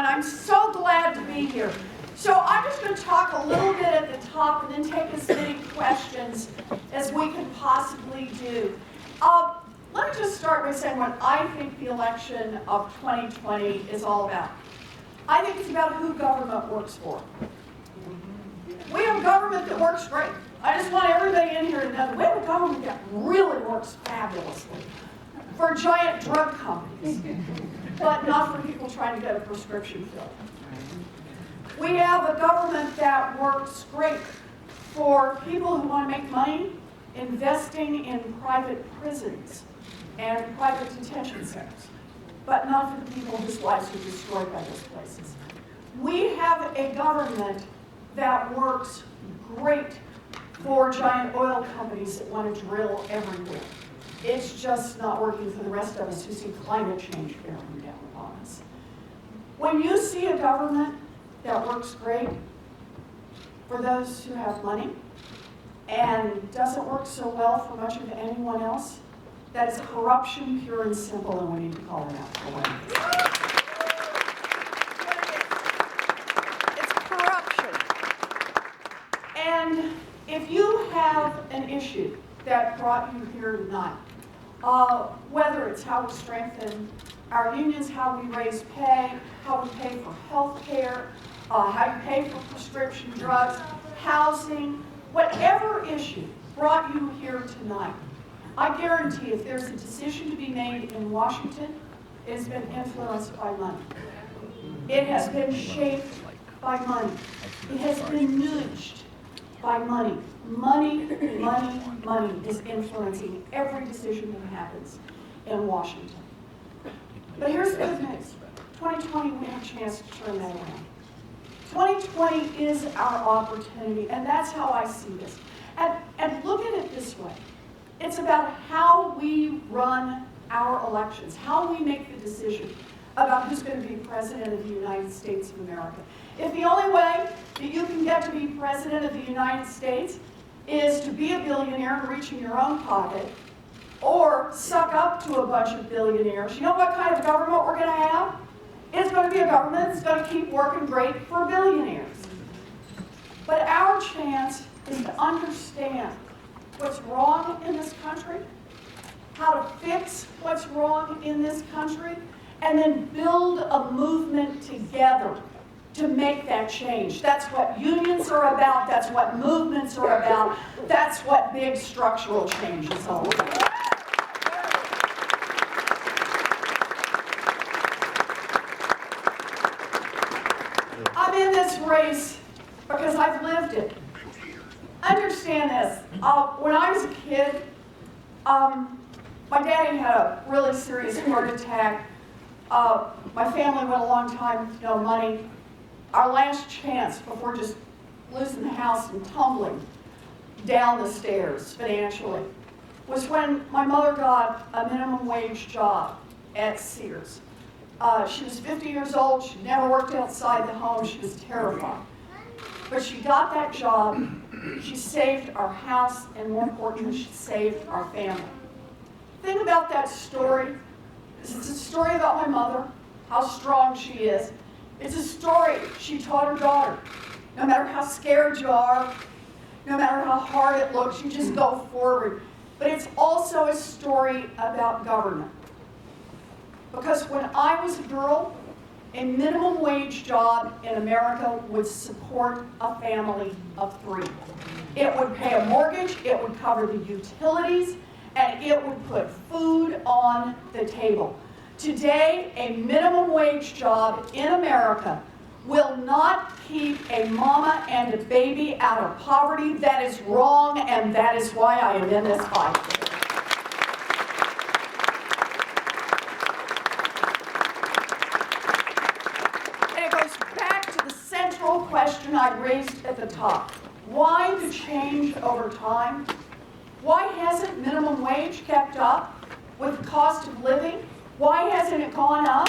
everyone. I'm so glad to be here. So I'm just going to talk a little bit at the top and then take as many questions as we can possibly do. Let me just start by saying what I think the election of 2020 is all about. I think it's about who government works for. We have a government that works great. I just want everybody in here to know that we have a government that really works fabulously for giant drug companies, but not for people trying to get a prescription filled. We have a government that works great for people who want to make money investing in private prisons and private detention centers, but not for the people whose lives are destroyed by those places. We have a government that works great for giant oil companies that want to drill everywhere. It's just not working for the rest of us who see climate change bearing down upon us. When you see a government that works great for those who have money and doesn't work so well for much of anyone else, that is corruption pure and simple, and we need to call it out for what it is. It's corruption. And if you have an issue that brought you here tonight, whether it's how we strengthen our unions, how we raise pay, how we pay for health care, how you pay for prescription drugs, housing, whatever issue brought you here tonight, I guarantee if there's a decision to be made in Washington, it has been influenced by money. It has been shaped by money. It has been nudged by money. Money, money, money is influencing every decision that happens in Washington. But here's the good news. 2020, we have a chance to turn that around. 2020 is our opportunity, and that's how I see this. And look at it this way. It's about how we run our elections, how we make the decision about who's going to be president of the United States of America. If the only way that you can get to be president of the United States is to be a billionaire and reach in your own pocket, or suck up to a bunch of billionaires, you know what kind of government we're going to have? It's going to be a government that's going to keep working great for billionaires. But our chance is to understand what's wrong in this country, how to fix what's wrong in this country, and then build a movement together to make that change. That's what unions are about. That's what movements are about. That's what big structural change is all about. I'm in this race because I've lived it. Understand this. When I was a kid, my daddy had a really serious heart attack. My family went a long time with no money. Our last chance before just losing the house and tumbling down the stairs financially was when my mother got a minimum wage job at Sears. She was 50 years old. She never worked outside the home. She was terrified. But she got that job. She saved our house, and more importantly, she saved our family. Think about that story. It's a story about my mother, how strong she is. It's a story she taught her daughter. No matter how scared you are, no matter how hard it looks, you just go forward. But it's also a story about government. Because when I was a girl, a minimum wage job in America would support a family of 3. It would pay a mortgage, it would cover the utilities, and it would put food on the table. Today, a minimum wage job in America will not keep a mama and a baby out of poverty. That is wrong, and that is why I am in this fight. And it goes back to the central question I raised at the top. Why the change over time? Why hasn't minimum wage kept up with the cost of living? Why hasn't it gone up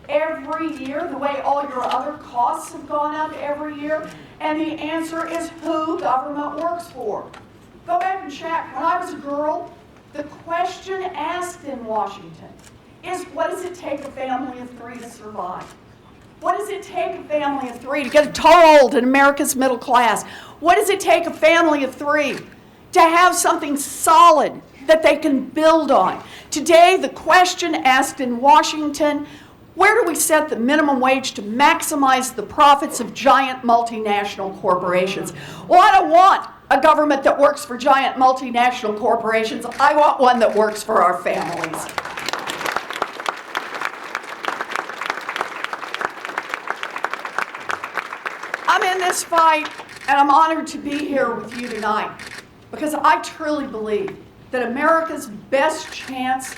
every year the way all your other costs have gone up every year? And the answer is who government works for. Go back and check. When I was a girl, the question asked in Washington is, what does it take a family of 3 to survive? What does it take a family of three to get a toehold in America's middle class? What does it take a family of three to have something solid that they can build on? Today, the question asked in Washington, where do we set the minimum wage to maximize the profits of giant multinational corporations? Well, I don't want a government that works for giant multinational corporations. I want one that works for our families. I'm in this fight, and I'm honored to be here with you tonight because I truly believe that America's best chance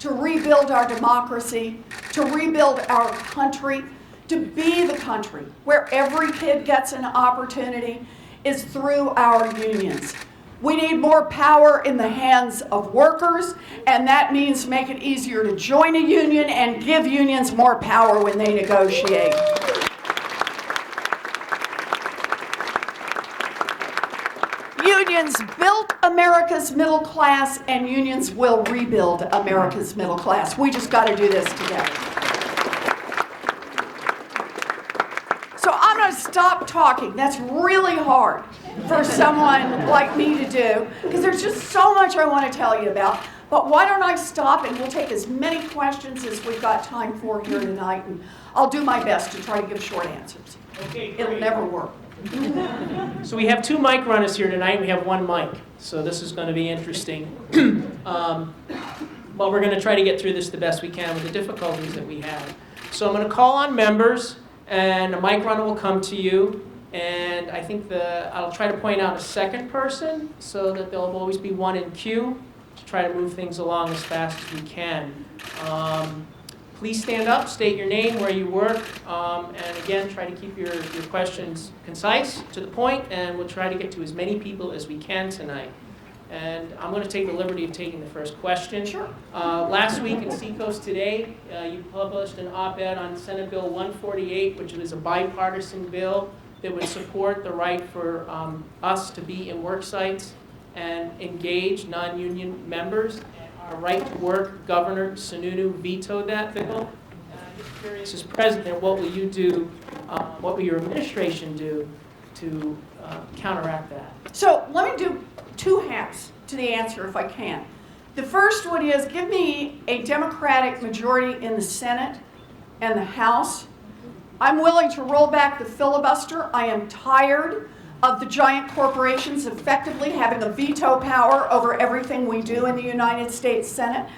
to rebuild our democracy, to rebuild our country, to be the country where every kid gets an opportunity is through our unions. We need more power in the hands of workers, and that means make it easier to join a union and give unions more power when they negotiate. Unions built America's middle class, and unions will rebuild America's middle class. We just got to do this together. So I'm going to stop talking. That's really hard for someone like me to do, because there's just so much I want to tell you about. But why don't I stop, and we'll take as many questions as we've got time for here tonight, and I'll do my best to try to give short answers. Okay, It'll never work. So we have two mic runners here tonight. We have one mic, so this is going to be interesting. But we're going to try to get through this the best we can with the difficulties that we have. So I'm going to call on members, and a mic runner will come to you. And I think I'll try to point out a second person so that there'll always be one in queue to try to move things along as fast as we can. Please stand up, state your name, where you work, and again, try to keep your questions concise, to the point, and we'll try to get to as many people as we can tonight. And I'm going to take the liberty of taking the first question. Sure. Last week in Seacoast Today, you published an op-ed on Senate Bill 148, which is a bipartisan bill that would support the right for us to be in work sites and engage non-union members. Our right to work, Governor Sununu vetoed that bill. I'm just curious, as president, what will you do, what will your administration do to counteract that? So let me do two halves to the answer if I can. The first one is, give me a Democratic majority in the Senate and the House. I'm willing to roll back the filibuster. I am tired of the giant corporations effectively having a veto power over everything we do in the United States Senate.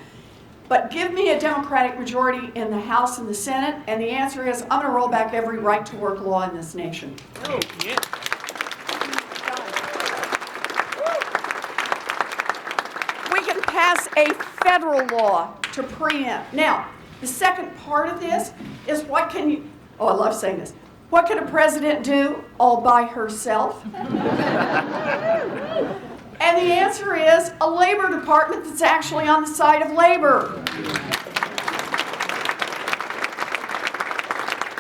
But give me a Democratic majority in the House and the Senate, and the answer is, I'm going to roll back every right to work law in this nation. Oh, yeah. We can pass a federal law to preempt. Now, the second part of this is what can you, oh, I love saying this. What can a president do all by herself? And the answer is a labor department that's actually on the side of labor.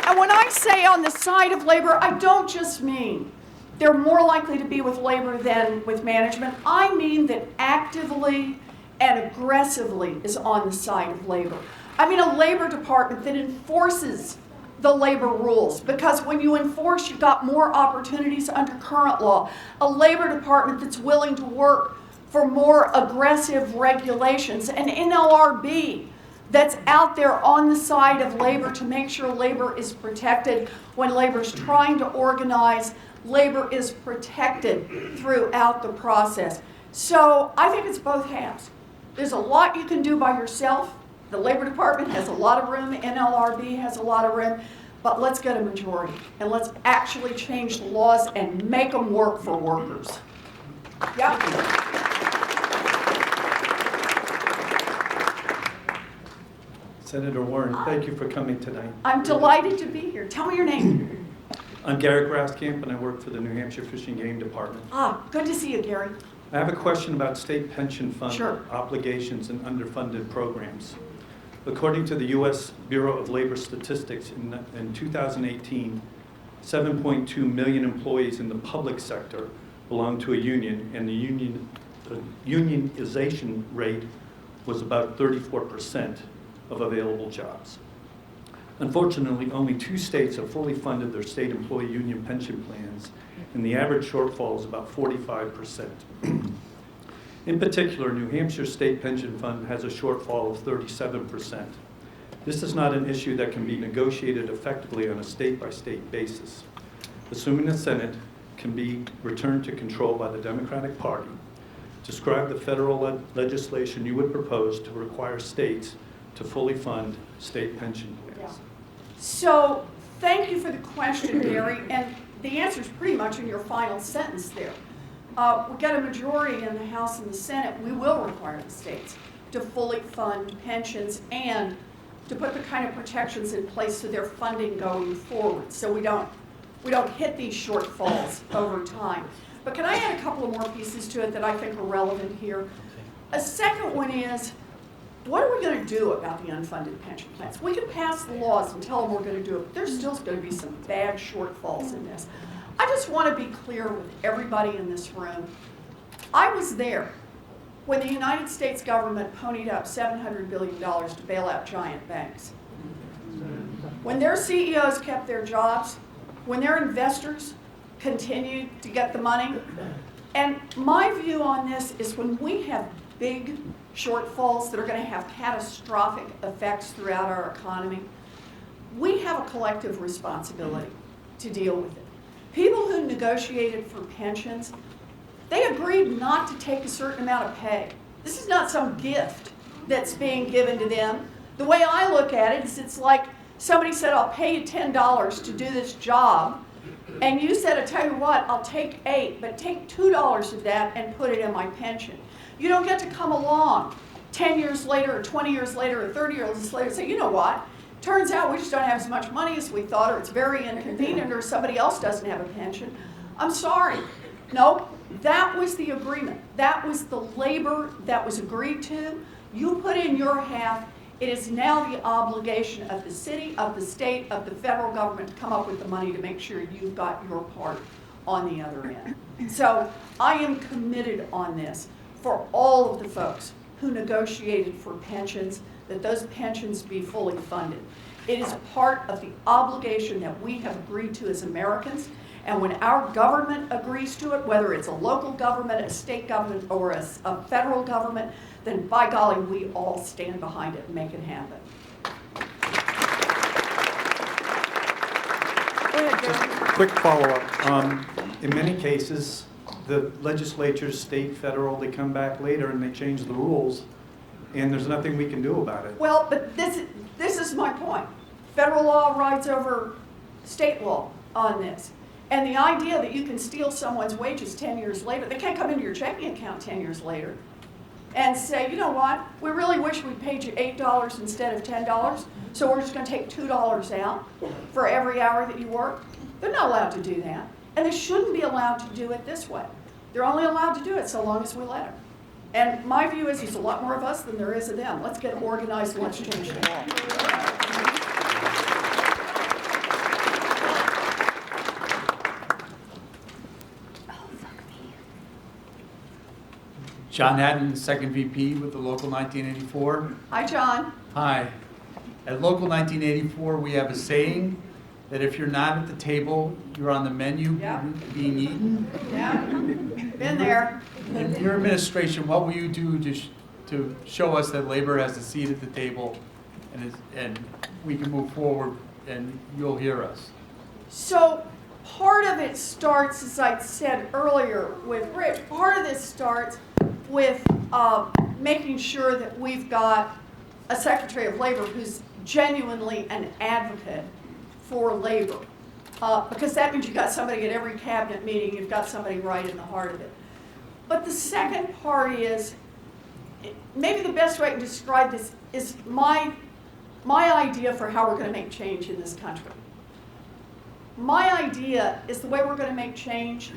And when I say on the side of labor, I don't just mean they're more likely to be with labor than with management. I mean that actively and aggressively is on the side of labor. I mean a labor department that enforces the labor rules, because when you enforce, you've got more opportunities under current law. A labor department that's willing to work for more aggressive regulations. An NLRB that's out there on the side of labor to make sure labor is protected. When labor's trying to organize, labor is protected throughout the process. So I think it's both halves. There's a lot you can do by yourself. The Labor Department has a lot of room, NLRB has a lot of room, but let's get a majority, and let's actually change the laws and make them work for workers. Yeah. Senator Warren, thank you for coming tonight. I'm delighted to be here. Tell me your name. I'm Gary Graskamp, and I work for the New Hampshire Fish and Game Department. Good to see you, Gary. I have a question about state pension fund Sure. obligations and underfunded programs. According to the U.S. Bureau of Labor Statistics, in 2018, 7.2 million employees in the public sector belong to a union, and the unionization rate was about 34% of available jobs. Unfortunately, only 2 states have fully funded their state employee union pension plans, and the average shortfall is about 45%. In particular, New Hampshire State Pension Fund has a shortfall of 37%. This is not an issue that can be negotiated effectively on a state-by-state basis. Assuming the Senate can be returned to control by the Democratic Party, describe the federal legislation you would propose to require states to fully fund state pension plans. So, thank you for the question, Barry, and the answer is pretty much in your final sentence there. We've got a majority in the House and the Senate. We will require the states to fully fund pensions and to put the kind of protections in place so they're funding going forward, so we don't hit these shortfalls over time. But can I add a couple of more pieces to it that I think are relevant here? A second one is, what are we going to do about the unfunded pension plans? We can pass the laws and tell them we're going to do it, but there's still going to be some bad shortfalls in this. I just want to be clear with everybody in this room. I was there when the United States government ponied up $700 billion to bail out giant banks. When their CEOs kept their jobs, when their investors continued to get the money. And my view on this is when we have big shortfalls that are going to have catastrophic effects throughout our economy, we have a collective responsibility to deal with it. People who negotiated for pensions, they agreed not to take a certain amount of pay. This is not some gift that's being given to them. The way I look at it is it's like somebody said, I'll pay you $10 to do this job, and you said, I tell you what, I'll take $8, but take $2 of that and put it in my pension. You don't get to come along 10 years later, or 20 years later, or 30 years later and say, you know what, turns out we just don't have as much money as we thought, or it's very inconvenient, or somebody else doesn't have a pension. I'm sorry. No, that was the agreement. That was the labor that was agreed to. You put in your half. It is now the obligation of the city, of the state, of the federal government to come up with the money to make sure you've got your part on the other end. So I am committed on this for all of the folks who negotiated for pensions, that those pensions be fully funded. It is part of the obligation that we have agreed to as Americans, and when our government agrees to it, whether it's a local government, a state government, or a federal government, then by golly, we all stand behind it and make it happen. Go ahead, Jeremy. Quick follow-up. In many cases, the legislatures, state, federal, they come back later and they change the rules, and there's nothing we can do about it. Well, but this is my point. Federal law rides over state law on this. And the idea that you can steal someone's wages 10 years later, they can't come into your checking account 10 years later and say, you know what, we really wish we paid you $8 instead of $10, so we're just going to take $2 out for every hour that you work. They're not allowed to do that. And they shouldn't be allowed to do it this way. They're only allowed to do it so long as we let them. And my view is there's a lot more of us than there is of them. Let's get organized and let's change the law. John Haddon, second VP with the Local 1984. Hi, John. Hi. At Local 1984, we have a saying that if you're not at the table, you're on the menu Yeah. being eaten. Yeah, been there. In your administration, what will you do to show us that labor has a seat at the table and we can move forward and you'll hear us? So part of it starts, as I said earlier with Rich, part of this starts with making sure that we've got a Secretary of Labor who's genuinely an advocate for labor. Because that means you've got somebody at every cabinet meeting, you've got somebody right in the heart of it. But the second part is, maybe the best way to describe this is my idea for how we're going to make change in this country. My idea is the way we're going to make change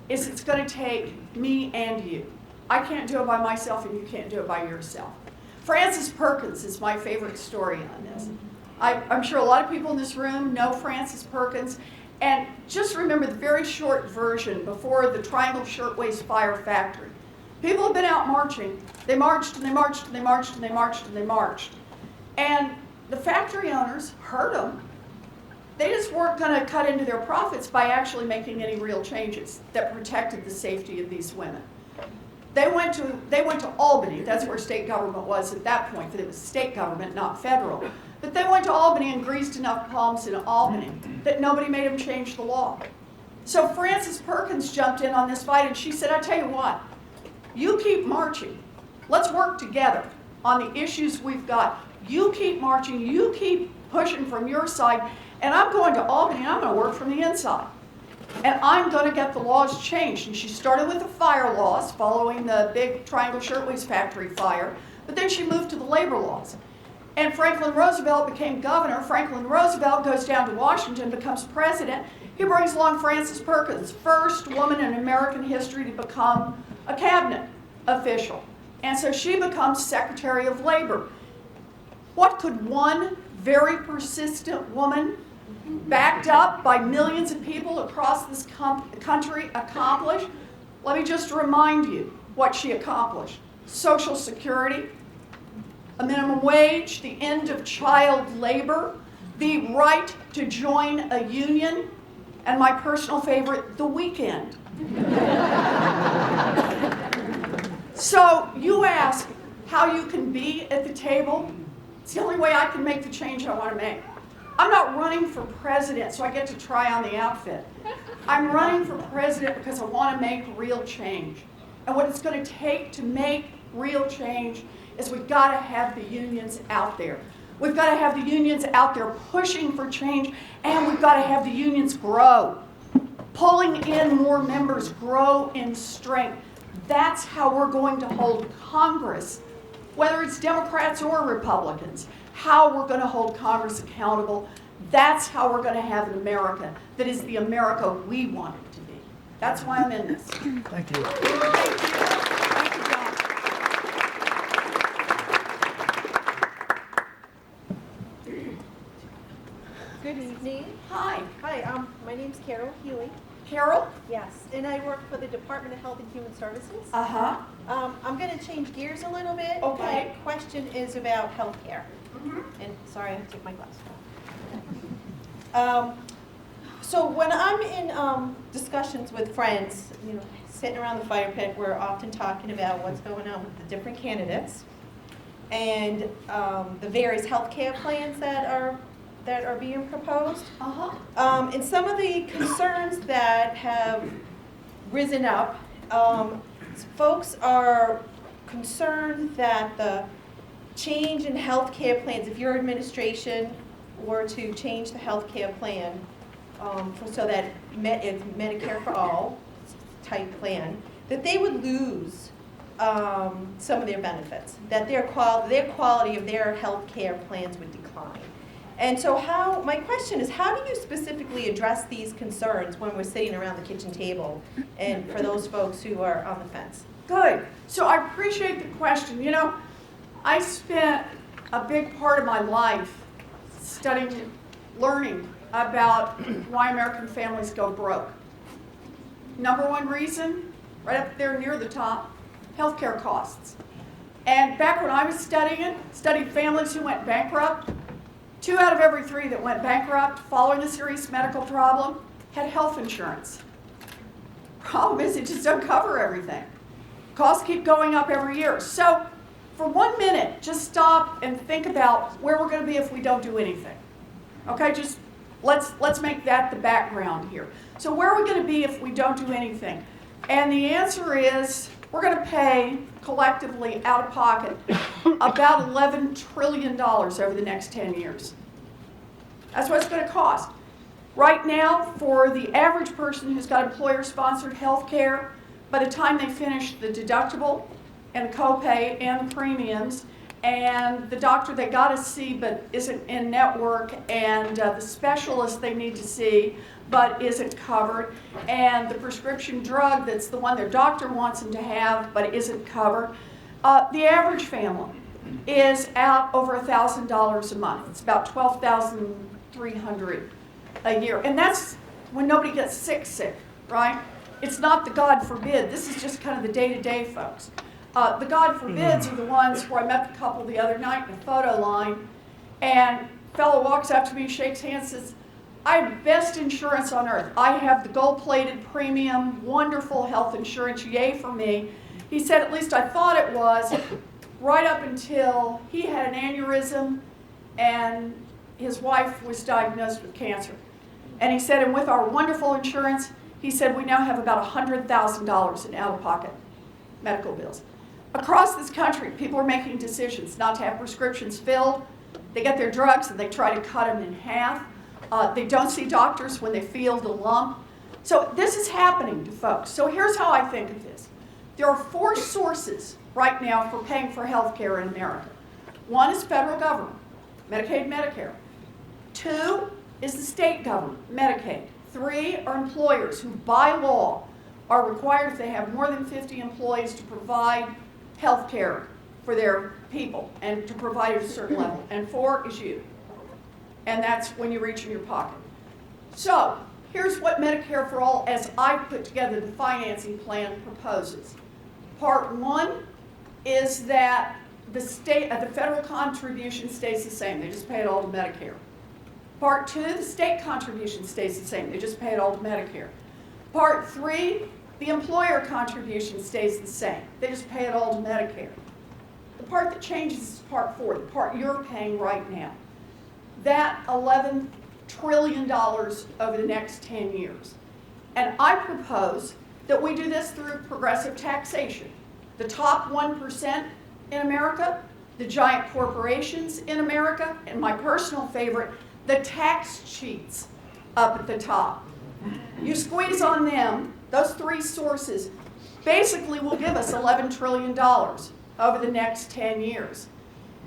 is it's going to take me and you. I can't do it by myself and you can't do it by yourself. Frances Perkins is my favorite story on this. I'm sure a lot of people in this room know Frances Perkins. And just remember the very short version before the Triangle Shirtwaist Fire Factory. People have been out marching. They marched and they marched and they marched and they marched and they marched. And the factory owners heard them. They just weren't going to cut into their profits by actually making any real changes that protected the safety of these women. They went to Albany. That's where state government was at that point, but it was state government, not federal. But they went to Albany and greased enough palms in Albany that nobody made them change the law. So Frances Perkins jumped in on this fight, and she said, I tell you what, you keep marching. Let's work together on the issues we've got. You keep marching, you keep pushing from your side, and I'm going to Albany and I'm going to work from the inside. And I'm going to get the laws changed. And she started with the fire laws following the big Triangle Shirtwaist Factory fire, but then she moved to the labor laws. And Franklin Roosevelt became governor. Franklin Roosevelt goes down to Washington, becomes president. He brings along Frances Perkins, first woman in American history to become a cabinet official. And so she becomes Secretary of Labor. What could one very persistent woman, backed up by millions of people across this country, accomplish? Let me just remind you what she accomplished. Social Security, a minimum wage, the end of child labor, the right to join a union, and my personal favorite, the weekend. So you ask how you can be at the table. It's the only way I can make the change I want to make. I'm not running for president so I get to try on the outfit. I'm running for president because I want to make real change. And what it's going to take to make real change is we've got to have the unions out there. We've got to have the unions out there pushing for change, and we've got to have the unions grow. Pulling in more members, grow in strength. That's how we're going to hold Congress, whether it's Democrats or Republicans, how we're going to hold Congress accountable. That's how we're going to have an America that is the America we want it to be. That's why I'm in this. Thank you. Thank you. Thank you, John. Good evening. Hi, Hi, my name's Carol Healy. Carol. Yes, and I work for the Department of Health and Human Services. Uh-huh. I'm going to change gears a little bit. Okay. My question is about healthcare. Mhm. And sorry, I have to take my glasses off. So when I'm in discussions with friends, sitting around the fire pit, we're often talking about what's going on with the different candidates and the various healthcare plans that are being proposed. Uh-huh. And some of the concerns that have risen up, folks are concerned that the change in healthcare plans, if your administration were to change the healthcare plan so that it's Medicare for all type plan, that they would lose some of their benefits, that their quality of their healthcare plans would decline. And so my question is, how do you specifically address these concerns when we're sitting around the kitchen table and for those folks who are on the fence? Good. So I appreciate the question. I spent a big part of my life studying, learning about why American families go broke. Number one reason, right up there near the top, healthcare costs. And back when I was studied families who went bankrupt. 2 out of every 3 that went bankrupt following a serious medical problem had health insurance. Problem is, it just doesn't cover everything. Costs keep going up every year. So for 1 minute, just stop and think about where we're going to be if we don't do anything. Okay, just let's make that the background here. So where are we going to be if we don't do anything? And the answer is we're going to pay collectively out of pocket about $11 trillion over the next 10 years. That's what it's going to cost. Right now, for the average person who's got employer-sponsored health care, by the time they finish the deductible and the copay and the premiums and the doctor they got to see but isn't in network and the specialist they need to see but isn't covered, and the prescription drug that's the one their doctor wants them to have but isn't covered, the average family is out over $1,000 a month. It's about $12,300 a year. And that's when nobody gets sick, right? It's not the God forbid. This is just kind of the day-to-day folks. The God forbids are the ones where I met the couple the other night in a photo line, And fellow walks up to me, shakes hands, says, I have best insurance on earth. I have the gold-plated premium, wonderful health insurance, yay for me. He said, at least I thought it was, right up until he had an aneurysm and his wife was diagnosed with cancer. And he said, and with our wonderful insurance, he said, we now have about $100,000 in out-of-pocket medical bills. Across this country, people are making decisions not to have prescriptions filled. They get their drugs and they try to cut them in half. They don't see doctors when they feel the lump. So this is happening to folks. So here's how I think of this. There are 4 sources right now for paying for health care in America. 1 is federal government, Medicaid, Medicare. 2 is the state government, Medicaid. 3 are employers who, by law, are required, if they have more than 50 employees, to provide health care for their people and to provide at a certain level. And 4 is you. And that's when you reach in your pocket. So here's what Medicare for All, as I put together the financing plan, proposes. Part 1 is that the federal contribution stays the same. They just pay it all to Medicare. Part 2, the state contribution stays the same. They just pay it all to Medicare. Part 3, the employer contribution stays the same. They just pay it all to Medicare. The part that changes is Part 4, the part you're paying right now. That $11 trillion over the next 10 years. And I propose that we do this through progressive taxation. The top 1% in America, the giant corporations in America, and my personal favorite, the tax cheats up at the top. You squeeze on them, those 3 sources basically will give us $11 trillion over the next 10 years.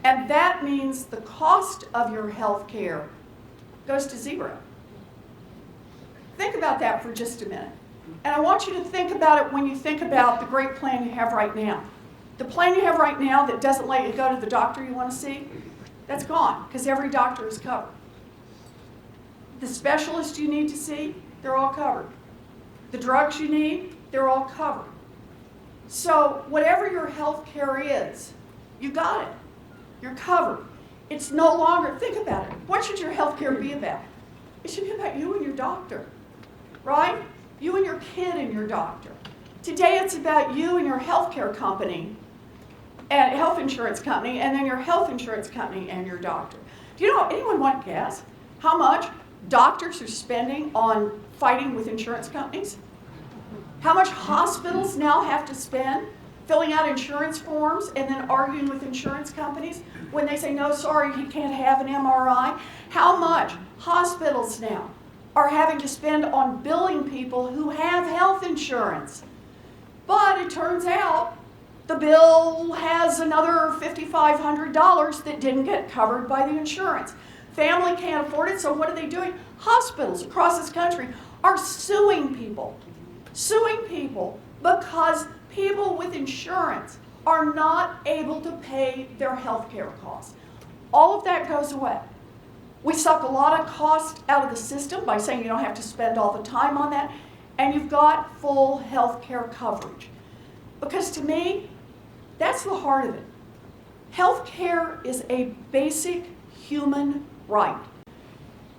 And that means the cost of your health care goes to 0. Think about that for just a minute. And I want you to think about it when you think about the great plan you have right now. The plan you have right now that doesn't let you go to the doctor you want to see, that's gone, because every doctor is covered. The specialists you need to see, they're all covered. The drugs you need, they're all covered. So whatever your health care is, you got it. You're covered. It's no longer, think about it. What should your health care be about? It should be about you and your doctor, right? You and your kid and your doctor. Today it's about you and your health care company, and health insurance company, and then your health insurance company and your doctor. Do you know, anyone want to guess how much doctors are spending on fighting with insurance companies? How much hospitals now have to spend filling out insurance forms and then arguing with insurance companies when they say, no, sorry, he can't have an MRI? How much hospitals now are having to spend on billing people who have health insurance? But it turns out the bill has another $5,500 that didn't get covered by the insurance. Family can't afford it, so what are they doing? Hospitals across this country are suing people because people with insurance are not able to pay their health care costs. All of that goes away. We suck a lot of cost out of the system by saying you don't have to spend all the time on that, and you've got full health care coverage. Because to me, that's the heart of it. Health care is a basic human right.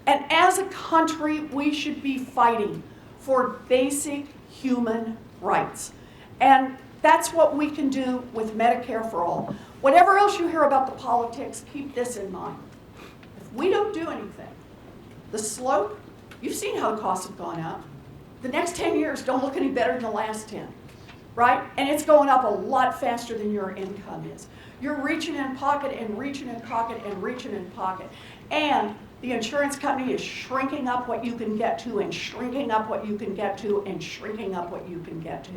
And as a country, we should be fighting for basic human rights. And that's what we can do with Medicare for All. Whatever else you hear about the politics, keep this in mind. If we don't do anything, the slope, you've seen how the costs have gone up. The next 10 years don't look any better than the last 10, right? And it's going up a lot faster than your income is. You're reaching in pocket and reaching in pocket and reaching in pocket. And the insurance company is shrinking up what you can get to and shrinking up what you can get to and shrinking up what you can get to.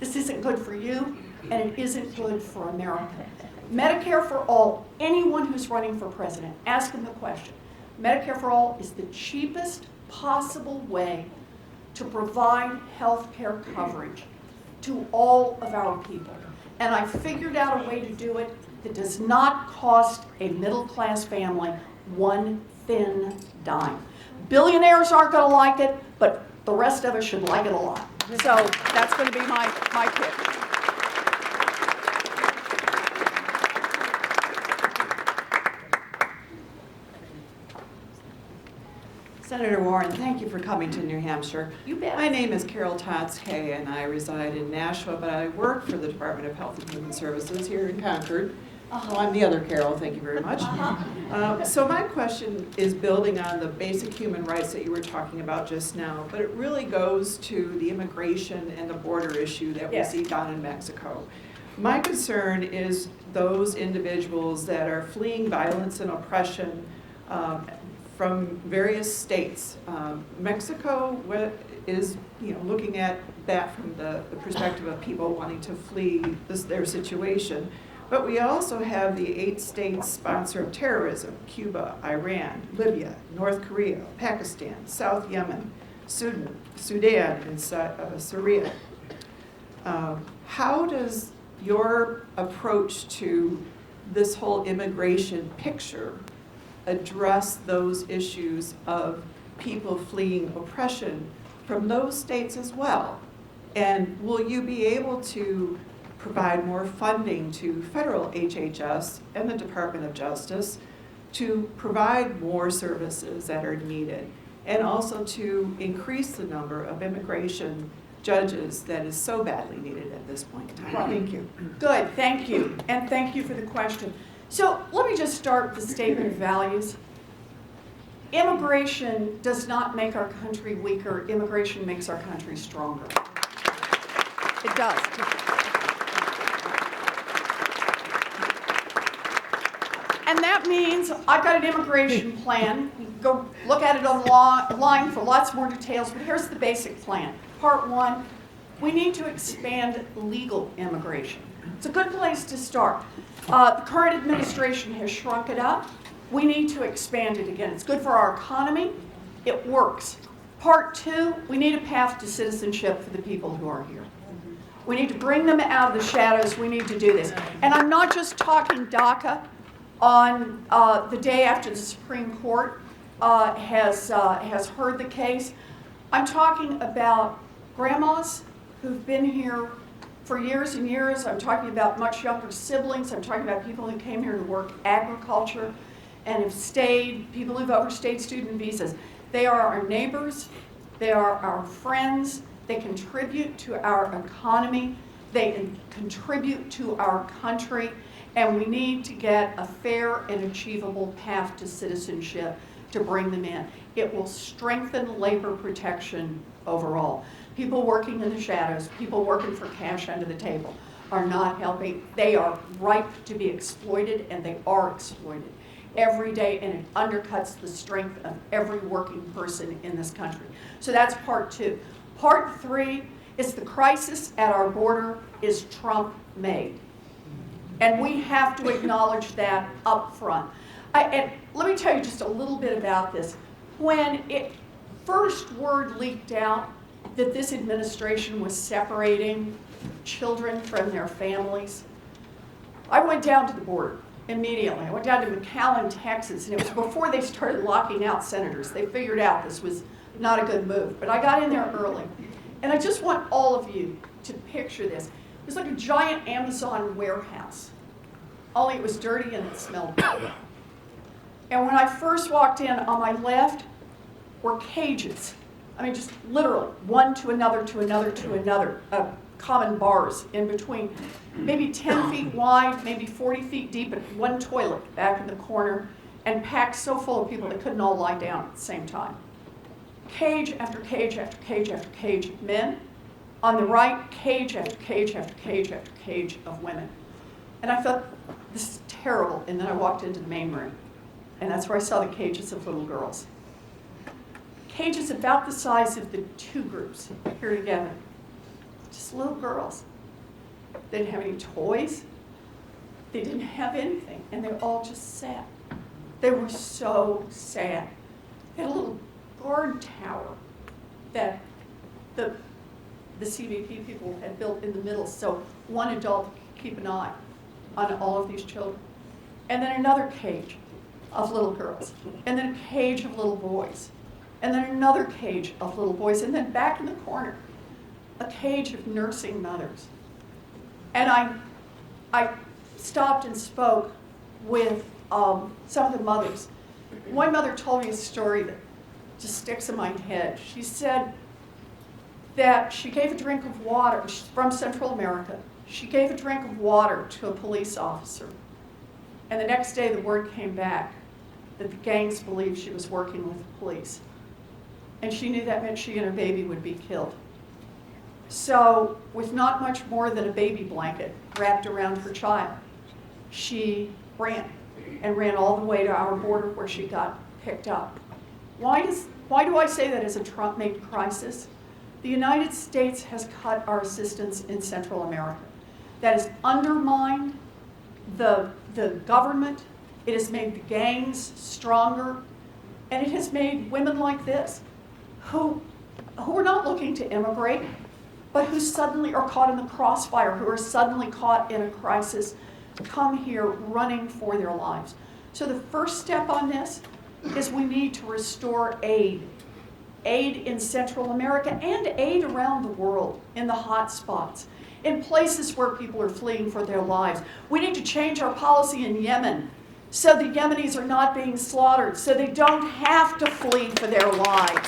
This isn't good for you, and it isn't good for America. Medicare for All, anyone who's running for president, ask them the question. Medicare for All is the cheapest possible way to provide health care coverage to all of our people. And I figured out a way to do it that does not cost a middle-class family one thin dime. Billionaires aren't going to like it, but the rest of us should like it a lot. So that's going to be my pitch. Senator Warren, thank you for coming to New Hampshire. You bet. My name is Carol Tots Hay, and I reside in Nashua, but I work for the Department of Health and Human Services here in Concord. Oh, I'm the other Carol, thank you very much. So my question is building on the basic human rights that you were talking about just now, but it really goes to the immigration and the border issue that we Yes. see down in Mexico. My concern is those individuals that are fleeing violence and oppression from various states. Mexico is, looking at that from the perspective of people wanting to flee their situation. But we also have the 8 states sponsor of terrorism: Cuba, Iran, Libya, North Korea, Pakistan, South Yemen, Sudan, and Syria. How does your approach to this whole immigration picture address those issues of people fleeing oppression from those states as well? And will you be able to provide more funding to federal HHS and the Department of Justice to provide more services that are needed, and also to increase the number of immigration judges that is so badly needed at this point in time? Thank you. Good, thank you, and thank you for the question. So let me just start with the statement of values. Immigration does not make our country weaker. Immigration makes our country stronger. It does. And that means I've got an immigration plan. You can go look at it online for lots more details, but here's the basic plan. Part 1, we need to expand legal immigration. It's a good place to start. The current administration has shrunk it up. We need to expand it again. It's good for our economy. It works. Part 2, we need a path to citizenship for the people who are here. We need to bring them out of the shadows. We need to do this. And I'm not just talking DACA on the day after the Supreme Court has heard the case. I'm talking about grandmas who've been here for years and years. I'm talking about much younger siblings. I'm talking about people who came here to work agriculture and have stayed, people who've overstayed student visas. They are our neighbors. They are our friends. They contribute to our economy. They contribute to our country. And we need to get a fair and achievable path to citizenship to bring them in. It will strengthen labor protection overall. People working in the shadows, people working for cash under the table are not helping. They are ripe to be exploited, and they are exploited every day, and it undercuts the strength of every working person in this country. So that's part 2. Part 3 is the crisis at our border is Trump-made. And we have to acknowledge that up front. And let me tell you just a little bit about this. When first word leaked out that this administration was separating children from their families, I went down to the border immediately. I went down to McAllen, Texas, and it was before they started locking out senators. They figured out this was not a good move. But I got in there early. And I just want all of you to picture this. It was like a giant Amazon warehouse, only it was dirty and it smelled bad. And when I first walked in, on my left were cages. I mean, just literally one to another, to another, to another, common bars in between, maybe 10 feet wide, maybe 40 feet deep, and one toilet back in the corner, and packed so full of people they couldn't all lie down at the same time. Cage after cage after cage after cage of men. On the right, cage after cage after cage after cage of women. And I thought, this is terrible. And then I walked into the main room. And that's where I saw the cages of little girls. Cages about the size of the 2 groups here together. Just little girls. They didn't have any toys. They didn't have anything. And they all just sat. They were so sad. They had a little guard tower that the CBP people had built in the middle so one adult could keep an eye on all of these children. And then another cage of little girls. And then a cage of little boys. And then another cage of little boys. And then back in the corner, a cage of nursing mothers. And I stopped and spoke with some of the mothers. One mother told me a story that just sticks in my head. She said that she gave a drink of water, she's from Central America. She gave a drink of water to a police officer. And the next day the word came back that the gangs believed she was working with the police. And she knew that meant she and her baby would be killed. So with not much more than a baby blanket wrapped around her child, she ran all the way to our border where she got picked up. Why do I say that as a Trump-made crisis? The United States has cut our assistance in Central America. That has undermined the government, it has made the gangs stronger, and it has made women like this, who are not looking to immigrate, but who suddenly are caught in the crossfire, who are suddenly caught in a crisis, come here running for their lives. So the first step on this is we need to restore aid in Central America and aid around the world in the hot spots, in places where people are fleeing for their lives. We need to change our policy in Yemen so the Yemenis are not being slaughtered, so they don't have to flee for their lives.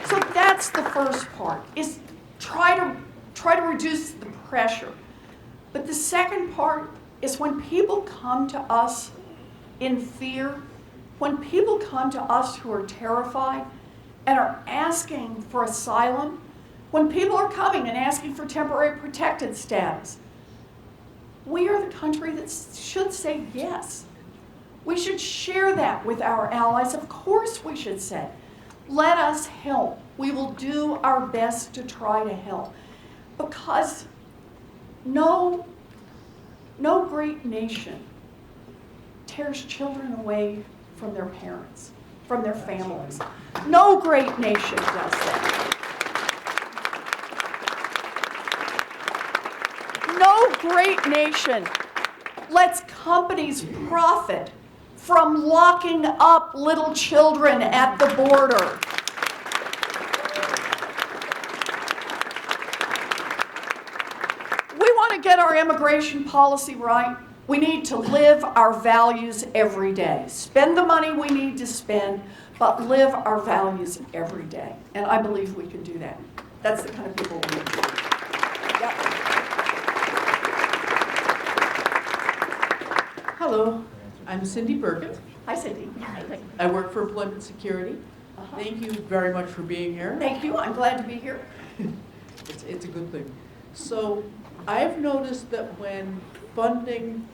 So that's the first part, is try to reduce the pressure. But the second part is when people come to us in fear, when people come to us who are terrified and are asking for asylum, when people are coming and asking for temporary protected status, we are the country that should say yes. We should share that with our allies. Of course we should say, let us help. We will do our best to try to help. Because no great nation tears children away from their parents, from their families. No great nation does that. No great nation lets companies profit from locking up little children at the border. We want to get our immigration policy right. We need to live our values every day. Spend the money we need to spend, but live our values every day. And I believe we can do that. That's the kind of people we need to be. Yep. Hello, I'm Cindy Burkett. Hi, Cindy. I work for Employment Security. Thank you very much for being here. Thank you. I'm glad to be here. It's a good thing. So I've noticed that when funding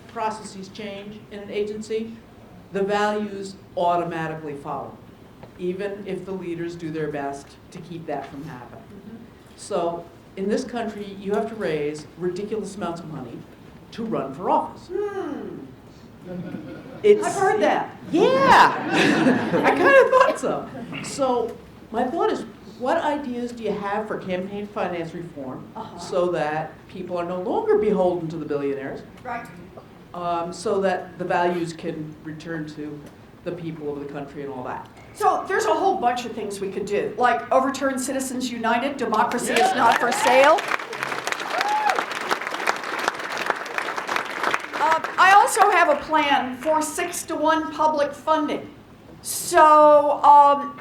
processes change in an agency, the values automatically follow, even if the leaders do their best to keep that from happening. So in this country, you have to raise ridiculous amounts of money to run for office. I've heard that. Yeah, I kind of thought so. So my thought is, what ideas do you have for campaign finance reform so that people are no longer beholden to the billionaires, Right. so that the values can return to the people of the country and all that? So there's a whole bunch of things we could do, like overturn Citizens United, democracy is not for sale. I also have a plan for 6-to-1 public funding. So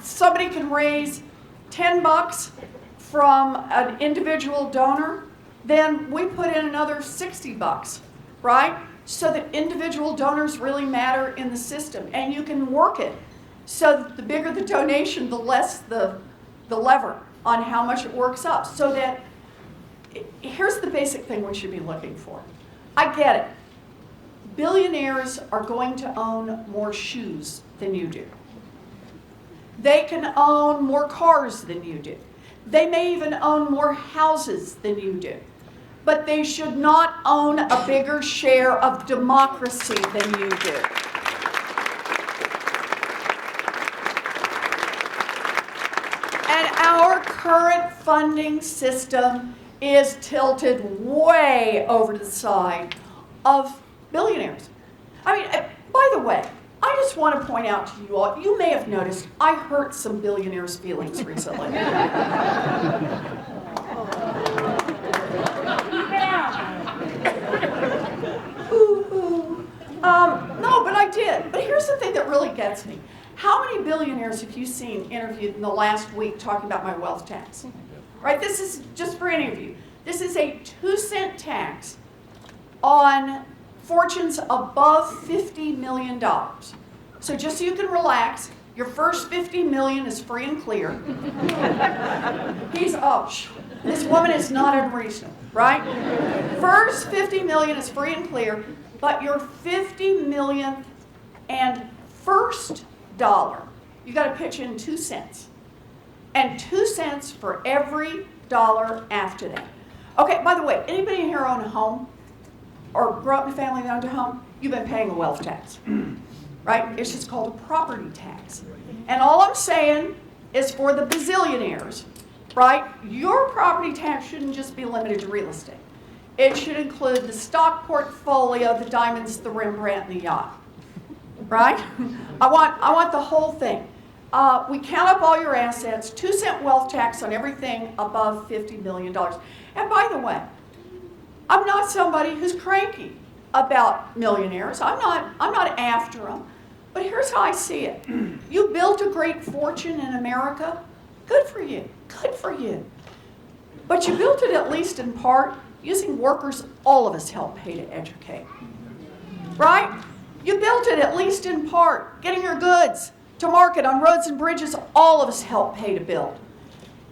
somebody can raise $10 from an individual donor, then we put in another $60, right? So that individual donors really matter in the system, and you can work it. So that the bigger the donation, the less the lever on how much it works up. So that, here's the basic thing we should be looking for. I get it. Billionaires are going to own more shoes than you do. They can own more cars than you do. They may even own more houses than you do. But they should not own a bigger share of democracy than you do. And our current funding system is tilted way over to the side of billionaires. I mean, by the way, I just want to point out to you all, you may have noticed, I hurt some billionaires' feelings recently. No, but I I did. But here's the thing that really gets me. How many billionaires have you seen interviewed in the last week talking about my wealth tax? Right, this is just for any of you. This is a 2-cent tax on fortunes above $50 million. So just so you can relax, your first $50 million is free and clear. This woman is not unreasonable, right? First $50 million is free and clear, but your 50 millionth and first dollar, you got to pitch in 2 cents. And 2 cents for every dollar after that. Okay, by the way, anybody in here own a home? Or grew up in a family that owned a home? You've been paying a wealth tax, right? It's just called a property tax. And all I'm saying is for the bazillionaires, right? Your property tax shouldn't just be limited to real estate. It should include the stock portfolio, the diamonds, the Rembrandt, and the yacht, right? I want the whole thing. We count up all your assets, 2-cent wealth tax on everything above $50 million. And by the way, I'm not somebody who's cranky about millionaires. I'm not after them. But here's how I see it. You built a great fortune in America. Good for you. Good for you. But you built it at least in part using workers all of us help pay to educate. Right? You built it at least in part getting your goods to market on roads and bridges all of us help pay to build.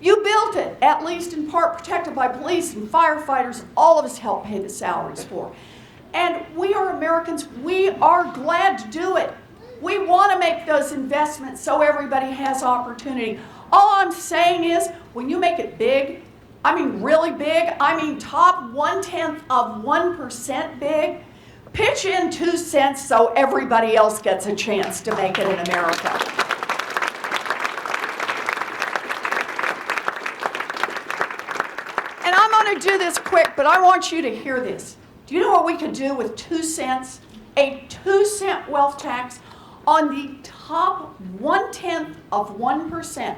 You built it, at least in part protected by police and firefighters, all of us help pay the salaries for. And we are Americans, we are glad to do it. We want to make those investments so everybody has opportunity. All I'm saying is, when you make it big, I mean really big, I mean top 0.1% big, pitch in 2 cents so everybody else gets a chance to make it in America. And I'm going to do this quick, but I want you to hear this. Do you know what we could do with 2 cents? A 2-cent wealth tax on the top 0.1%.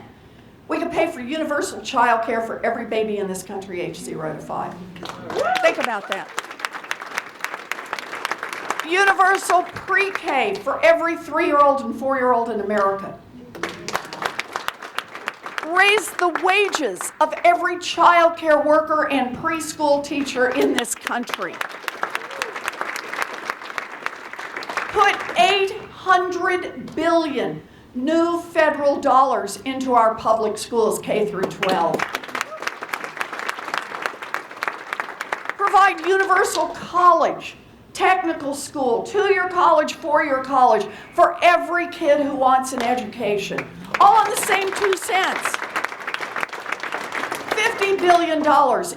We could pay for universal child care for every baby in this country aged 0 to 5. Think about that. Universal pre-K for every 3-year-old and 4-year-old in America. Raise the wages of every child care worker and preschool teacher in this country. Put $800 billion new federal dollars into our public schools, K through 12. Provide universal college, technical school, 2-year college, 4-year college for every kid who wants an education. All on the same 2 cents. $50 billion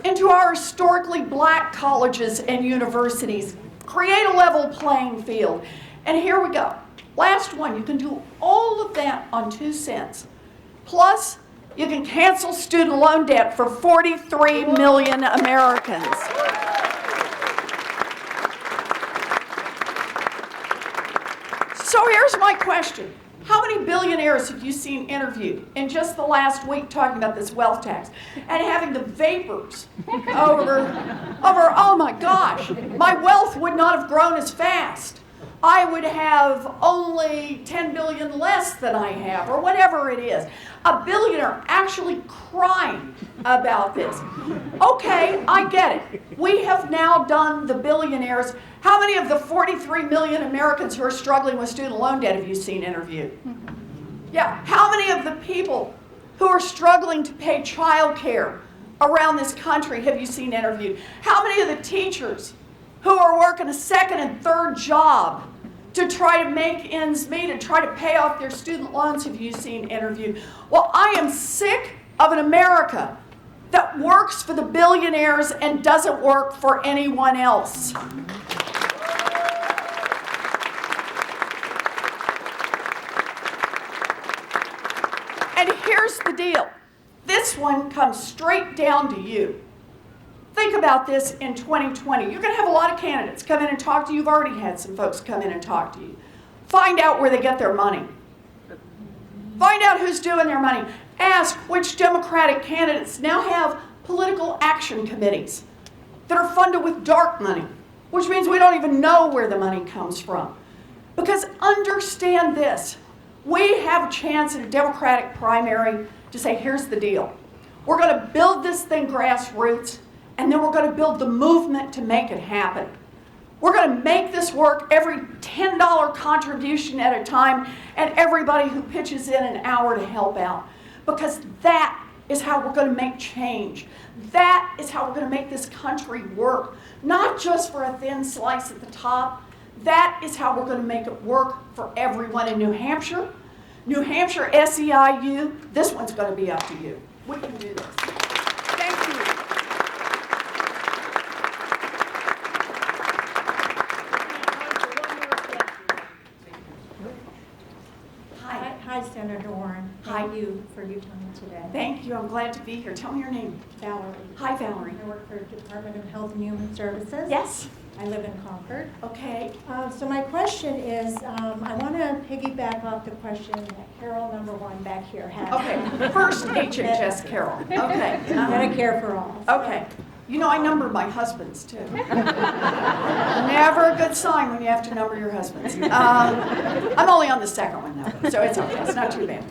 into our historically black colleges and universities. Create a level playing field. And here we go. Last one, you can do all of that on 2 cents. Plus, you can cancel student loan debt for 43 million Americans. So here's my question. How many billionaires have you seen interviewed in just the last week talking about this wealth tax and having the vapors over, oh my gosh, my wealth would not have grown as fast. I would have only 10 billion less than I have, or whatever it is. A billionaire actually crying about this. Okay, I get it. We have now done the billionaires. How many of the 43 million Americans who are struggling with student loan debt have you seen interviewed? Yeah, how many of the people who are struggling to pay child care around this country have you seen interviewed? How many of the teachers who are working a second and third job to try to make ends meet and try to pay off their student loans have you seen interviewed? Well, I am sick of an America that works for the billionaires and doesn't work for anyone else. And here's the deal. This one comes straight down to you. Think about this in 2020. You're going to have a lot of candidates come in and talk to you. You've already had some folks come in and talk to you. Find out where they get their money. Find out who's doing their money. Ask which Democratic candidates now have political action committees that are funded with dark money, which means we don't even know where the money comes from. Because understand this, we have a chance in a Democratic primary to say, here's the deal. We're going to build this thing grassroots, and then we're going to build the movement to make it happen. We're going to make this work every $10 contribution at a time, and everybody who pitches in an hour to help out. Because that is how we're going to make change. That is how we're going to make this country work. Not just for a thin slice at the top. That is how we're going to make it work for everyone in New Hampshire. New Hampshire SEIU, this one's going to be up to you. We can do this. Thank you. Hi. Hi, Senator Warren. Hi. Thank you for your time today. Thank you. I'm glad to be here. Tell me your name. Valerie. Hi, Valerie. I work for Department of Health and Human Services. Yes. I live in Concord. Okay. So my question is, I want to piggyback off the question that Carol number one back here had. Okay. First HHS Carol. Okay. Medicare for all. Okay. You know, I number my husband's too. Never a good sign when you have to number your husbands. I'm only on the second one though, so it's okay. It's not too bad.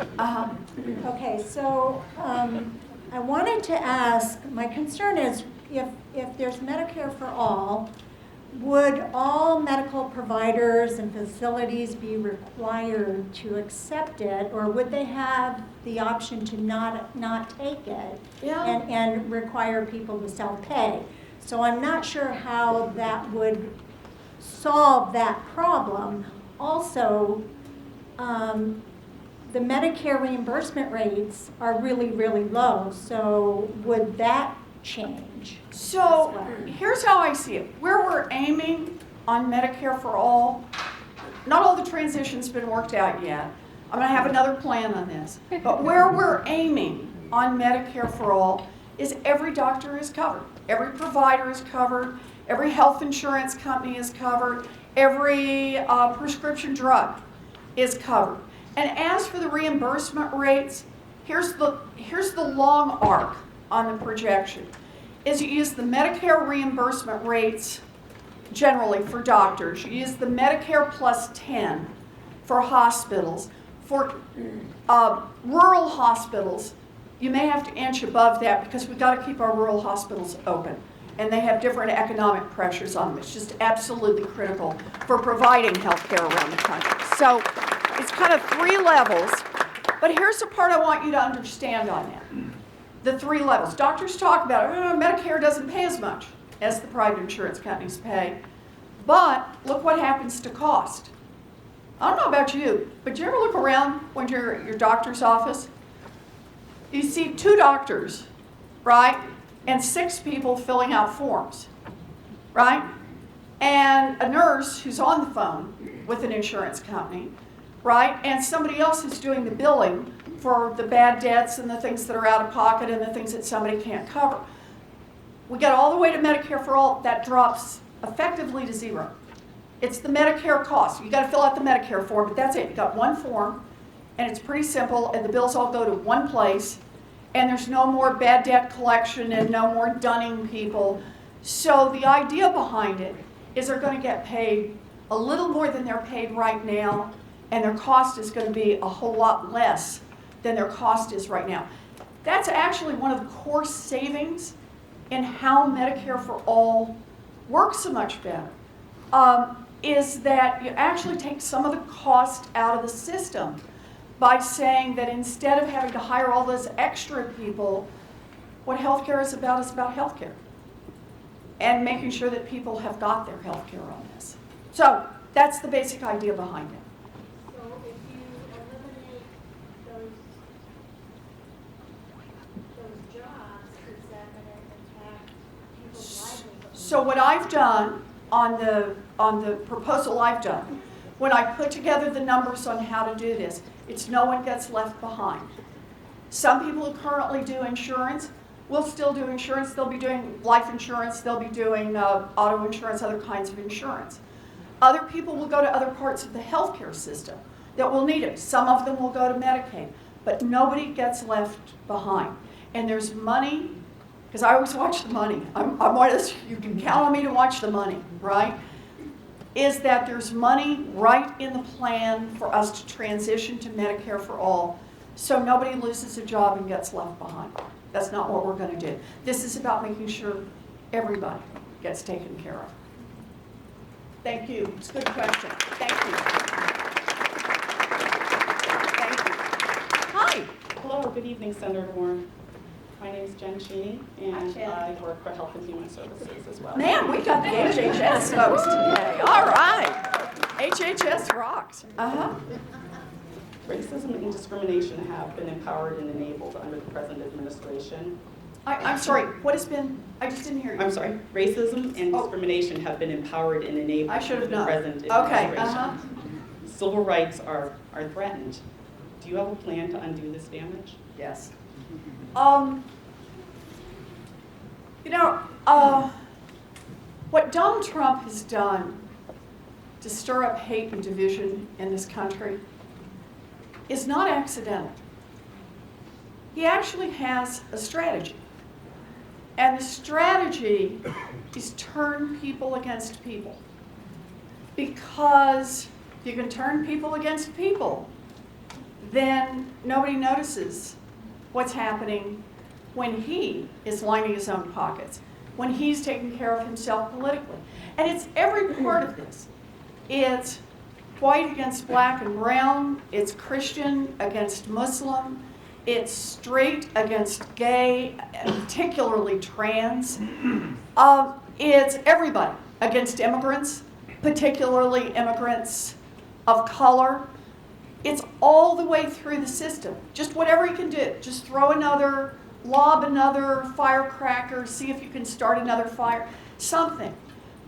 Okay, so I wanted to ask, my concern is if there's Medicare for all, would all medical providers and facilities be required to accept it, or would they have the option to not take it Yeah. and require people to self-pay? So I'm not sure how that would solve that problem. Also, the Medicare reimbursement rates are really, really low, so would that change? So here's how I see it. Where we're aiming on Medicare for all, not all the transition's been worked out yet. I'm going to have another plan on this. But where we're aiming on Medicare for all is every doctor is covered. Every provider is covered. Every health insurance company is covered. Every prescription drug is covered. And as for the reimbursement rates, here's the long arc on the projection. Is you use the Medicare reimbursement rates generally for doctors. You use the Medicare plus 10 for hospitals. For rural hospitals, you may have to inch above that because we've got to keep our rural hospitals open. And they have different economic pressures on them. It's just absolutely critical for providing health care around the country. So it's kind of three levels. But here's the part I want you to understand on that. The three levels. Doctors talk about Medicare doesn't pay as much as the private insurance companies pay. But look what happens to cost. I don't know about you, but do you ever look around when you're at your doctor's office? You see 2 doctors, right? And 6 people filling out forms, right? And a nurse who's on the phone with an insurance company, right? And somebody else who's doing the billing for the bad debts and the things that are out of pocket and the things that somebody can't cover. We get all the way to Medicare for all, that drops effectively to 0. It's the Medicare cost. You got to fill out the Medicare form, but that's it. You got one form, and it's pretty simple, and the bills all go to one place, and there's no more bad debt collection and no more dunning people. So the idea behind it is they're going to get paid a little more than they're paid right now, and their cost is going to be a whole lot less than their cost is right now. That's actually one of the core savings in how Medicare for all works so much better, is that you actually take some of the cost out of the system by saying that instead of having to hire all those extra people, what healthcare is about healthcare. And making sure that people have got their healthcare on this. So that's the basic idea behind it. So if you eliminate those jobs, is that going to impact people's livelihoods? So what I've done on the proposal I've done, when I put together the numbers on how to do this, it's no one gets left behind. Some people who currently do insurance will still do insurance. They'll be doing life insurance. They'll be doing auto insurance, other kinds of insurance. Other people will go to other parts of the healthcare system that will need it. Some of them will go to Medicaid, but nobody gets left behind. And there's money, because I always watch the money. I'm one of those, you can count on me to watch the money, right? is that there's money right in the plan for us to transition to Medicare for all, so nobody loses a job and gets left behind. That's not what we're going to do. This is about making sure everybody gets taken care of. Thank you. It's a good question. Thank you. Thank you. Hi. Hello, good evening, Senator Warren. My name is Jen Cheney, and Jen. I work for Health and Human Services as well. Man, we got the HHS folks today. All right. HHS rocks. Uh-huh. Racism and discrimination have been empowered and enabled under the present administration. I'm sorry, what has been, I just didn't hear you. I'm sorry, racism and Oh. discrimination have been empowered and enabled I should have under the known. present Okay, administration. uh-huh. Civil rights are threatened. Do you have a plan to undo this damage? Yes. What Donald Trump has done to stir up hate and division in this country is not accidental. He actually has a strategy. And the strategy is turn people against people. Because if you can turn people against people, then nobody notices what's happening when he is lining his own pockets, when he's taking care of himself politically. And it's every part of this. It's white against black and brown, it's Christian against Muslim, it's straight against gay, particularly trans. It's everybody against immigrants, particularly immigrants of color. It's all the way through the system. Just whatever you can do. Just lob another firecracker, see if you can start another fire, something.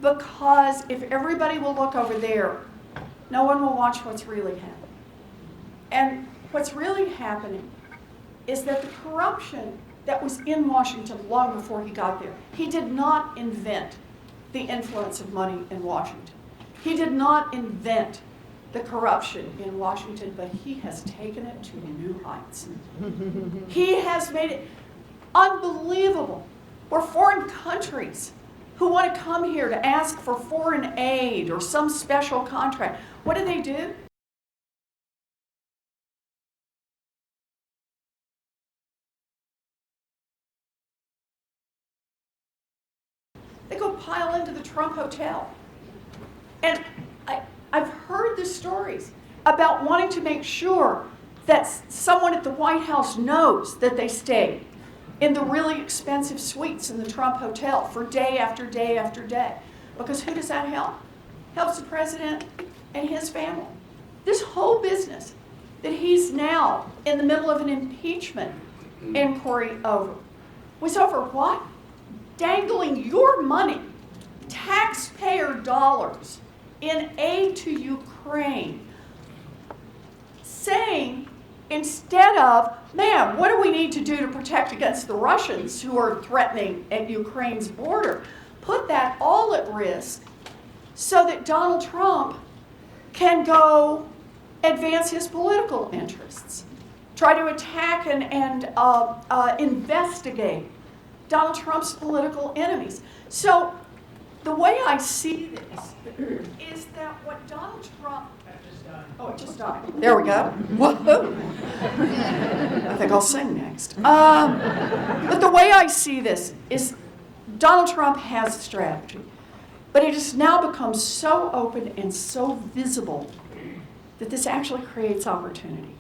Because if everybody will look over there, no one will watch what's really happening. And what's really happening is that the corruption that was in Washington long before he got there, he did not invent the influence of money in Washington. He did not invent the corruption in Washington, but he has taken it to new heights. He has made it unbelievable. Where foreign countries who want to come here to ask for foreign aid or some special contract, what do? They go pile into the Trump Hotel. And I've heard the stories about wanting to make sure that someone at the White House knows that they stayed in the really expensive suites in the Trump Hotel for day after day after day. Because who does that help? Helps the president and his family. This whole business that he's now in the middle of an impeachment inquiry over was over what? Dangling your money, taxpayer dollars, in aid to Ukraine, saying instead of, man, what do we need to do to protect against the Russians who are threatening at Ukraine's border? Put that all at risk so that Donald Trump can go advance his political interests, try to attack and investigate Donald Trump's political enemies. So the way I see this is that what Donald Trump... Oh, it just died. There we go. Woohoo! I think I'll sing next. But the way I see this is Donald Trump has a strategy, but it has now become so open and so visible that this actually creates opportunity.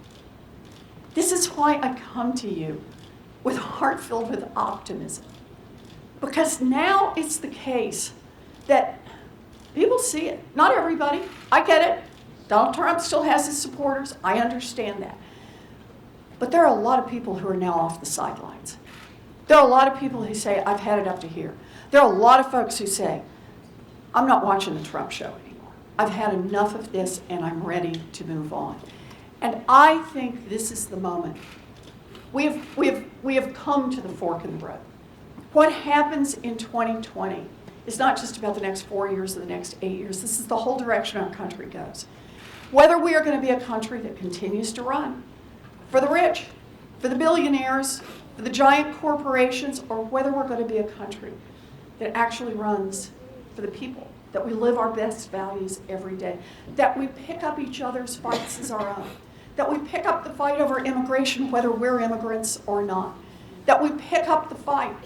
This is why I come to you with a heart filled with optimism, because now it's the case that people see it. Not everybody. I get it. Donald Trump still has his supporters. I understand that. But there are a lot of people who are now off the sidelines. There are a lot of people who say, I've had it up to here. There are a lot of folks who say, I'm not watching the Trump show anymore. I've had enough of this and I'm ready to move on. And I think this is the moment. We have come to the fork in the road. What happens in 2020 is not just about the next 4 years or the next 8 years. This is the whole direction our country goes. Whether we are going to be a country that continues to run for the rich, for the billionaires, for the giant corporations, or whether we're going to be a country that actually runs for the people that we live our best values every day, that we pick up each other's fights as our own, that we pick up the fight over immigration, whether we're immigrants or not, that we pick up the fight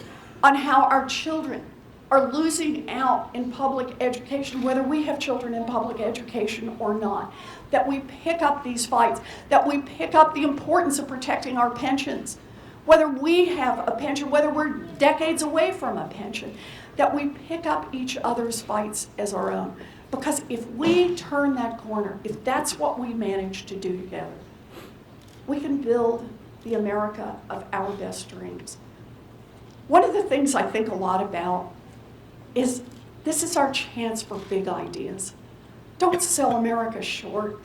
on how our children are losing out in public education, whether we have children in public education or not, that we pick up these fights, that we pick up the importance of protecting our pensions, whether we have a pension, whether we're decades away from a pension, that we pick up each other's fights as our own. Because if we turn that corner, if that's what we manage to do together, we can build the America of our best dreams. One of the things I think a lot about is this is our chance for big ideas. Don't sell America short.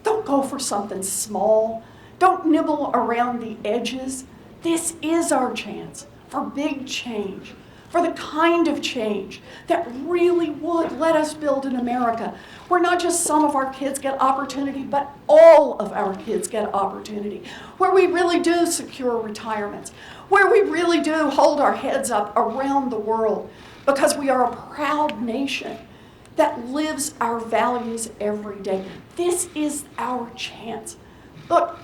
Don't go for something small. Don't nibble around the edges. This is our chance for big change, for the kind of change that really would let us build an America where not just some of our kids get opportunity, but all of our kids get opportunity, where we really do secure retirements, where we really do hold our heads up around the world because we are a proud nation that lives our values every day. This is our chance. Look,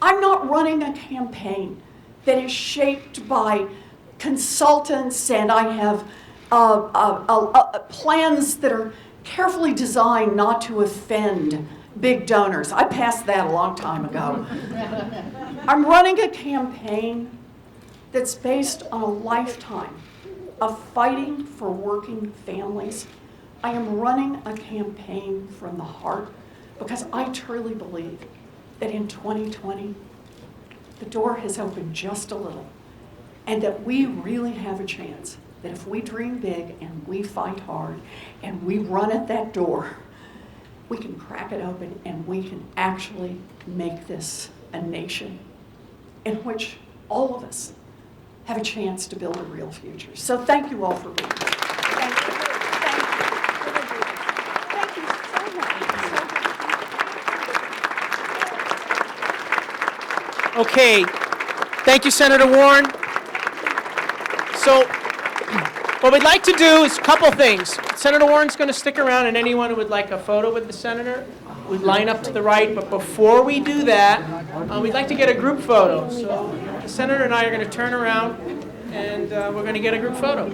I'm not running a campaign that is shaped by consultants, and I have plans that are carefully designed not to offend big donors. I passed that a long time ago. I'm running a campaign that's based on a lifetime of fighting for working families. I am running a campaign from the heart because I truly believe that in 2020, the door has opened just a little, and that we really have a chance that if we dream big and we fight hard and we run at that door, we can crack it open and we can actually make this a nation in which all of us have a chance to build a real future. So thank you all for being here. Thank you. Thank you so much. Okay, thank you, Senator Warren. So what we'd like to do is a couple things. Senator Warren's going to stick around, and anyone who would like a photo with the senator would line up to the right. But before we do that, we'd like to get a group photo. So the senator and I are going to turn around, and we're going to get a group photo.